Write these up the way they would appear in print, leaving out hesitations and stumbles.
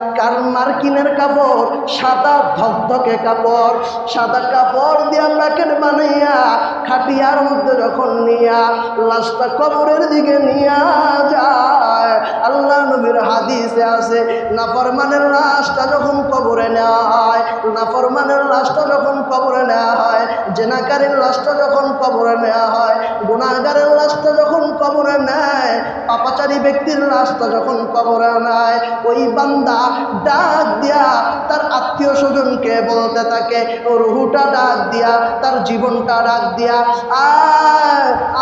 কারণ মার্কিনের কাপড় সাদা ধকধকে কাপড়, সাদা কাপড় দিয়া প্যাকেট বানাইয়া খাটিয়ার মধ্যে যখন নিয়া লাশটা কবরের দিকে নিয়া যায়, আল্লাহ নবীর হাদিসে আছে নাফরমানের লাশটা যখন কবরে নেওয়া হয়, নাফরমানের লাশটা যখন কবরে নেওয়া হয়, জেনাকারীর লাশটা যখন কবরে নেওয়া হয়, গুনাহগারের লাশটা যখন কবরে নেয়, পাপাচারী ব্যক্তির লাশটা যখন কবরে নেয়, ওই বান্দা ডাক দিয়া তার আত্মীয় স্বজনকে বলতে থাকে, ও রুহুটা ডাক দিয়া তার জীবনটা ডাক দিয়া,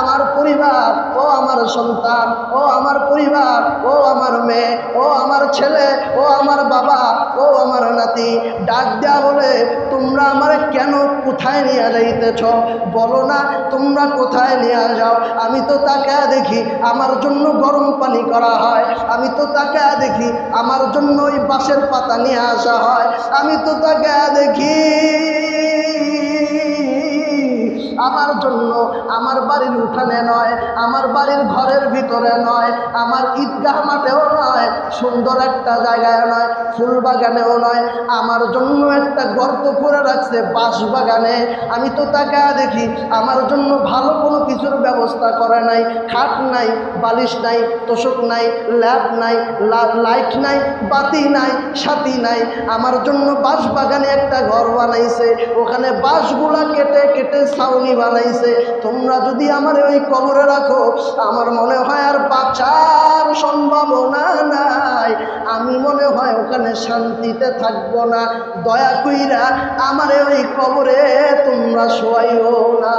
আমার পরিবার, ও আমার সন্তান, ও আমার পরিবার, ও আমার মেয়ে, ও আমার ছেলে, ও আমার বাবা, ও আমার নাতি, ডাক দেয়া বলে তোমরা আমার কেন কোথায় নিয়ে যাইতেছ, বলো না তোমরা কোথায় নিয়ে যাও। আমি তো তাকায় দেখি আমার জন্য গরম পানি করা হয়, আমি তো তাকায় দেখি আমার জন্য ওই বাঁশের পাতা নিয়ে আসা হয়, আমি তো তাকায় দেখি আমার জন্য আমার বাড়ির উঠানে নয়, আমার বাড়ির ঘরের ভিতরে নয়, আমার ঈদগাহ মাঠেও নয়, সুন্দর একটা জায়গায় নয়, ফুল বাগানেও নয়, আমার জন্য একটা গর্ত করে রাখছে বাঁশ বাগানে। আমি তো তাকায় দেখি আমার জন্য ভালো কোনো কিছুর ব্যবস্থা করে নাই, খাট নাই, বালিশ নাই, তোষক নাই, ল্যাপ নাই, লাইট নাই, বাতি নাই, সাথী নাই, আমার জন্য বাঁশ বাগানে একটা ঘর বানাইছে, ওখানে বাঁশগুলা কেটে কেটে ছাউনি বানাইছে। তোমরা যদি আমার ওই কবরে রাখো, আমার মনে হয় আর বাঁচার সম্ভাবনা নাই, আমি মনে হয় ওখানে শান্তিতে থাকবো না, দয়া কইরা আমার ওই কবরে তোমরা শোয়াইও না।